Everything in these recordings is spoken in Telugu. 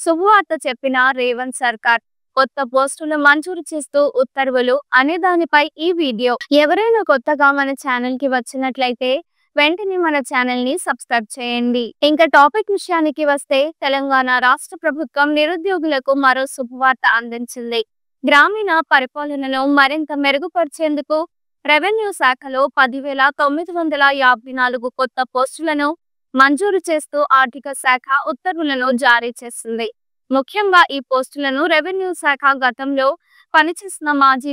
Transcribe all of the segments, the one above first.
శుభవార్త చెప్పిన రేవంత్ సర్కార్ కొత్త పోస్టులు మంజూరు చేస్తూ ఉత్తర్వులు అనే దానిపై ఈ వీడియో. ఎవరైనా కొత్తగా మన ఛానల్ కి వచ్చినట్లయితే వెంటనే మన ఛానల్ ని సబ్స్క్రైబ్ చేయండి. ఇంకా టాపిక్ విషయానికి వస్తే తెలంగాణ రాష్ట్ర ప్రభుత్వం నిరుద్యోగులకు మరో శుభవార్త అందించింది. గ్రామీణ పరిపాలనను మరింత మెరుగుపరిచేందుకు రెవెన్యూ శాఖలో 10,954 కొత్త పోస్టులను మంజూరు చేస్తూ ఆర్థిక శాఖ ఉత్తర్వులను జారీ చేసింది. ముఖ్యంగా ఈ పోస్టులను రెవెన్యూ శాఖ గతంలో పనిచేసిన మాజీ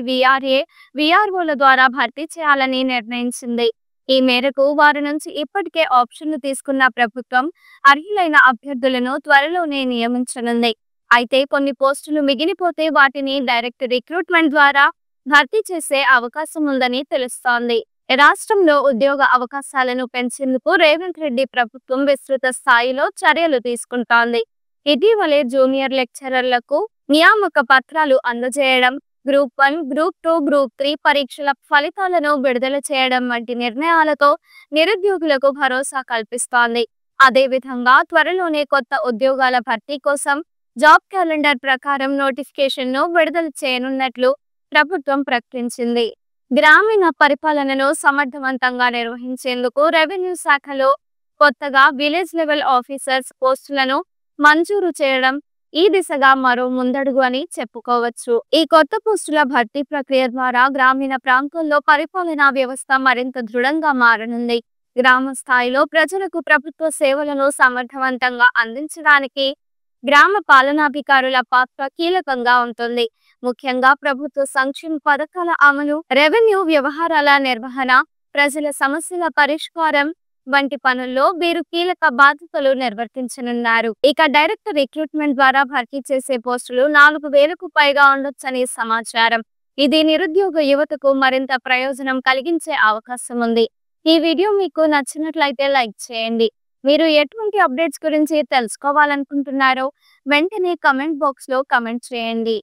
వీఆర్ఓల ద్వారా భర్తీ చేయాలని నిర్ణయించింది. ఈ మేరకు వారి నుంచి ఇప్పటికే ఆప్షన్లు తీసుకున్న ప్రభుత్వం అర్హులైన అభ్యర్థులను త్వరలోనే నియమించనుంది. అయితే కొన్ని పోస్టులు మిగిలిపోతే వాటిని డైరెక్ట్ రిక్రూట్మెంట్ ద్వారా భర్తీ చేసే అవకాశం ఉందని తెలుస్తోంది. రాష్ట్రంలో ఉద్యోగ అవకాశాలను పెంచేందుకు రేవంత్ రెడ్డి ప్రభుత్వం విస్తృత స్థాయిలో చర్యలు తీసుకుంటోంది. ఇటీవలే జూనియర్ లెక్చరర్లకు నియామక పత్రాలు అందజేయడం, గ్రూప్ 1, గ్రూప్ 2, గ్రూప్ 3 పరీక్షల ఫలితాలను విడుదల చేయడం వంటి నిర్ణయాలతో నిరుద్యోగులకు భరోసా కల్పిస్తోంది. అదేవిధంగా త్వరలోనే కొత్త ఉద్యోగాల భర్తీ కోసం జాబ్ క్యాలెండర్ ప్రకారం నోటిఫికేషన్ను విడుదల చేయనున్నట్లు ప్రభుత్వం ప్రకటించింది. గ్రామీణ పరిపాలనను సమర్థవంతంగా నిర్వహించేందుకు రెవెన్యూ శాఖలో కొత్తగా విలేజ్ లెవెల్ ఆఫీసర్స్ పోస్టులను మంజూరు చేయడం ఈ దిశగా మరో ముందడుగు అని చెప్పుకోవచ్చు. ఈ కొత్త పోస్టుల భర్తీ ప్రక్రియ ద్వారా గ్రామీణ ప్రాంతాల్లో పరిపాలనా వ్యవస్థ మరింత దృఢంగా మారనుంది. గ్రామ స్థాయిలో ప్రజలకు ప్రభుత్వ సేవలను సమర్థవంతంగా అందించడానికి గ్రామ పాలనాధికారుల పాత్ర కీలకంగా ఉంటుంది. ముఖ్యంగా ప్రభుత్వ సంక్షేమ పథకాల అమలు, రెవెన్యూ వ్యవహారాల నిర్వహణ, ప్రజల సమస్యల పరిష్కారం వంటి పనుల్లో వీరు కీలక బాధ్యతలు నిర్వర్తించనున్నారు. ఇక డైరెక్ట్ రిక్రూట్మెంట్ ద్వారా భర్తీ చేసే పోస్టులు 4,000కు పైగా ఉండొచ్చని సమాచారం. ఇది నిరుద్యోగ యువతకు మరింత ప్రయోజనం కలిగించే అవకాశం ఉంది. ఈ వీడియో మీకు నచ్చినట్లయితే లైక్ చేయండి. మీరు ఎటువంటి అప్డేట్స్ గురించి తెలుసుకోవాలనుకుంటున్నారో వెంటనే కమెంట్ బాక్స్ లో కమెంట్ చేయండి.